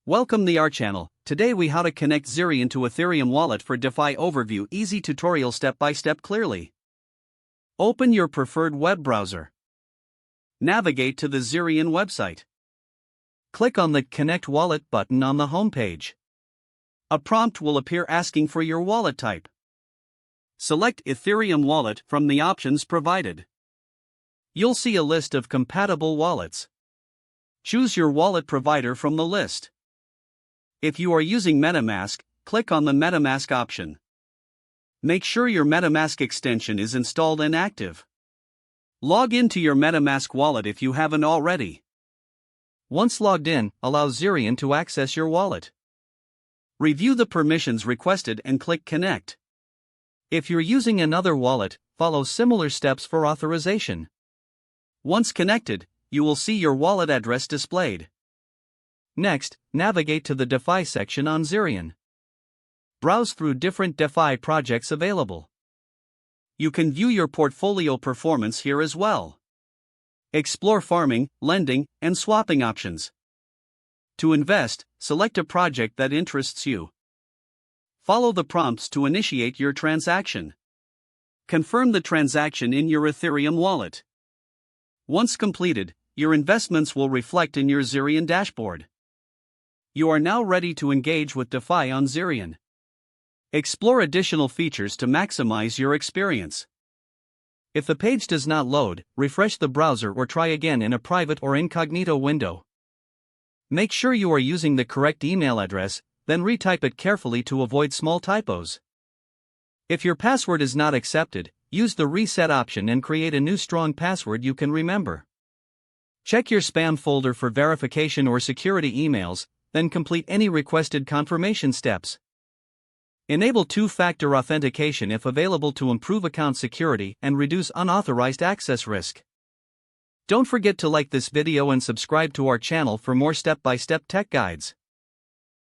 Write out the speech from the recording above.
Welcome to our channel. Today we how to connect Zerion to Ethereum wallet for DeFi overview. Easy tutorial step by step clearly. Open your preferred web browser. Navigate to the Zerion website. Click on the Connect Wallet button on the home page. A prompt will appear asking for your wallet type. Select Ethereum wallet from the options provided. You'll see a list of compatible wallets. Choose your wallet provider from the list. If you are using MetaMask, click on the MetaMask option. Make sure your MetaMask extension is installed and active. Log into your MetaMask wallet if you haven't already. Once logged in, allow Zerion to access your wallet. Review the permissions requested and click Connect. If you're using another wallet, follow similar steps for authorization. Once connected, you will see your wallet address displayed. Next, navigate to the DeFi section on Zerion. Browse through different DeFi projects available. You can view your portfolio performance here as well. Explore farming, lending, and swapping options. To invest, select a project that interests you. Follow the prompts to initiate your transaction. Confirm the transaction in your Ethereum wallet. Once completed, your investments will reflect in your Zerion dashboard. You are now ready to engage with DeFi on Zerion. Explore additional features to maximize your experience. If the page does not load, refresh the browser or try again in a private or incognito window. Make sure you are using the correct email address, then retype it carefully to avoid small typos. If your password is not accepted, use the reset option and create a new strong password you can remember. Check your spam folder for verification or security emails, then complete any requested confirmation steps. Enable two-factor authentication if available to improve account security and reduce unauthorized access risk. Don't forget to like this video and subscribe to our channel for more step-by-step tech guides.